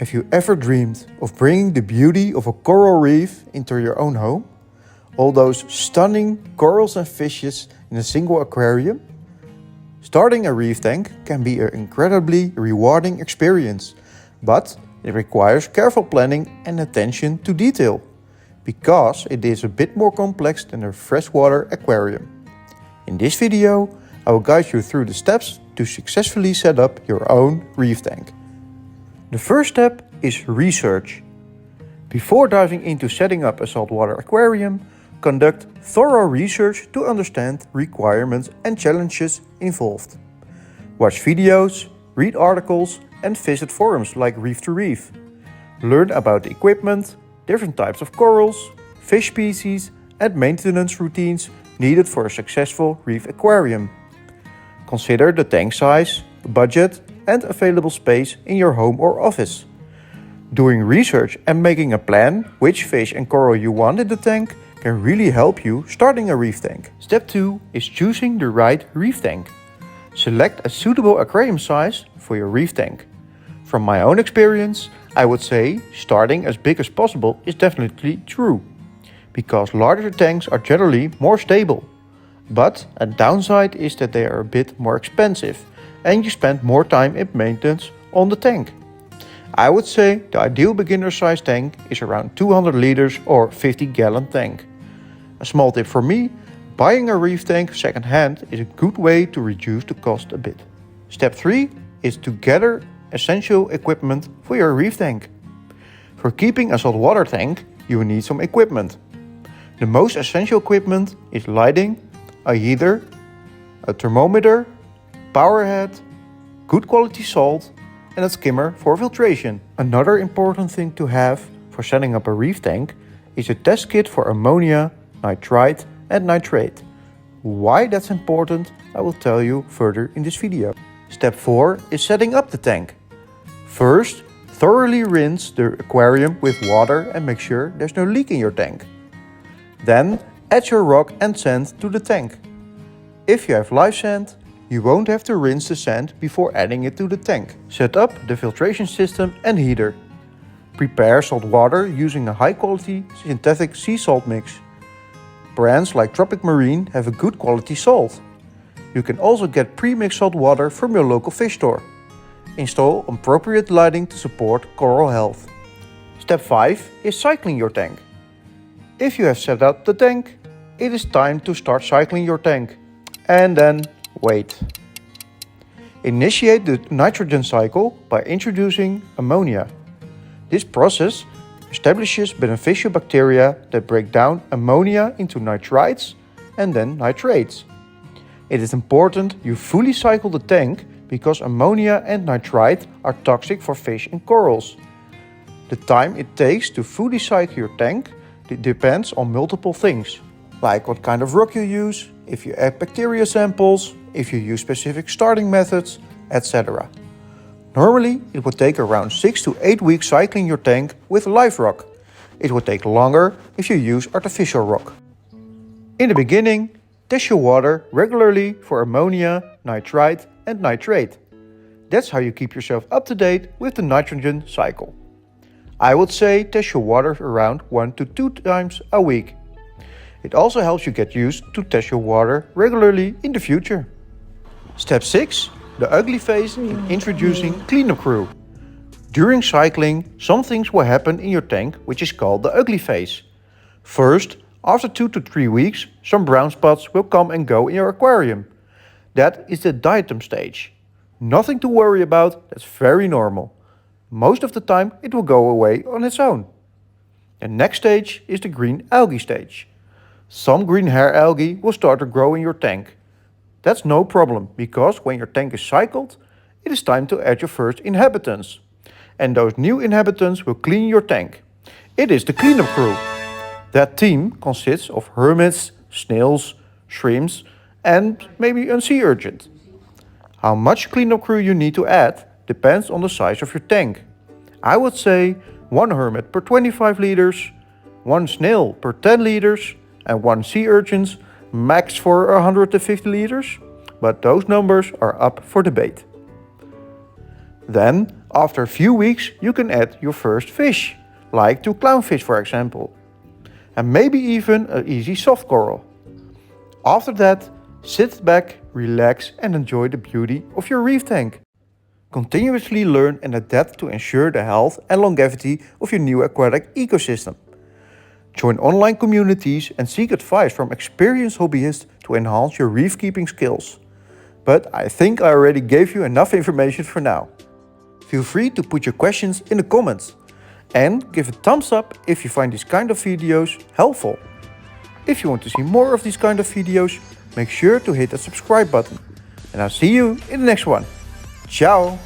Have you ever dreamed of bringing the beauty of a coral reef into your own home? All those stunning corals and fishes in a single aquarium? Starting a reef tank can be an incredibly rewarding experience, but it requires careful planning and attention to detail, because it is a bit more complex than a freshwater aquarium. In this video, I will guide you through the steps to successfully set up your own reef tank. The first step is research. Before diving into setting up a saltwater aquarium, conduct thorough research to understand requirements and challenges involved. Watch videos, read articles, and visit forums like Reef to Reef. Learn about the equipment, different types of corals, fish species, and maintenance routines needed for a successful reef aquarium. Consider the tank size, budget, and available space in your home or office. Doing research and making a plan which fish and coral you want in the tank can really help you starting a reef tank. Step 2 is choosing the right reef tank. Select a suitable aquarium size for your reef tank. From my own experience, I would say starting as big as possible is definitely true, because larger tanks are generally more stable. But a downside is that they are a bit more expensive and you spend more time in maintenance on the tank. I would say the ideal beginner size tank is around 200 liters or 50-gallon tank. A small tip for me, buying a reef tank second-hand is a good way to reduce the cost a bit. Step 3 is to gather essential equipment for your reef tank. For keeping a saltwater tank, you will need some equipment. The most essential equipment is lighting, a heater, a thermometer, power head, good quality salt, and a skimmer for filtration. Another important thing to have for setting up a reef tank is a test kit for ammonia, nitrite, and nitrate. Why that's important, I will tell you further in this video. Step 4 is setting up the tank. First, thoroughly rinse the aquarium with water and make sure there's no leak in your tank. Then, add your rock and sand to the tank. If you have live sand, you won't have to rinse the sand before adding it to the tank. Set up the filtration system and heater. Prepare salt water using a high-quality synthetic sea salt mix. Brands like Tropic Marine have a good quality salt. You can also get pre-mixed salt water from your local fish store. Install appropriate lighting to support coral health. Step 5 is cycling your tank. If you have set up the tank, it is time to start cycling your tank. And then wait. Initiate the nitrogen cycle by introducing ammonia. This process establishes beneficial bacteria that break down ammonia into nitrites and then nitrates. It is important you fully cycle the tank because ammonia and nitrite are toxic for fish and corals. The time it takes to fully cycle your tank depends on multiple things, like what kind of rock you use, if you add bacteria samples, if you use specific starting methods, etc. Normally, it would take around 6 to 8 weeks cycling your tank with live rock. It would take longer if you use artificial rock. In the beginning, test your water regularly for ammonia, nitrite, and nitrate. That's how you keep yourself up to date with the nitrogen cycle. I would say test your water around 1 to 2 times a week. It also helps you get used to test your water regularly in the future. Step 6. The ugly phase in introducing cleanup crew. During cycling, some things will happen in your tank which is called the ugly phase. First, after 2 to 3 weeks, some brown spots will come and go in your aquarium. That is the diatom stage. Nothing to worry about, that's very normal. Most of the time it will go away on its own. The next stage is the green algae stage. Some green hair algae will start to grow in your tank. That's no problem, because when your tank is cycled, it is time to add your first inhabitants. And those new inhabitants will clean your tank. It is the cleanup crew. That team consists of hermits, snails, shrimps, and maybe a sea urchin. How much cleanup crew you need to add depends on the size of your tank. I would say 1 hermit per 25 liters, 1 snail per 10 liters, and 1 sea urchin max for 150 liters, but those numbers are up for debate. Then, After a few weeks, you can add your first fish, like 2 clownfish for example, and maybe even an easy soft coral. After that, sit back, relax and enjoy the beauty of your reef tank. Continuously learn and adapt to ensure the health and longevity of your new aquatic ecosystem. Join online communities and seek advice from experienced hobbyists to enhance your reef keeping skills. But I think I already gave you enough information for now. Feel free to put your questions in the comments and give a thumbs up if you find these kind of videos helpful. If you want to see more of these kind of videos, make sure to hit the subscribe button. And I'll see you in the next one. Ciao!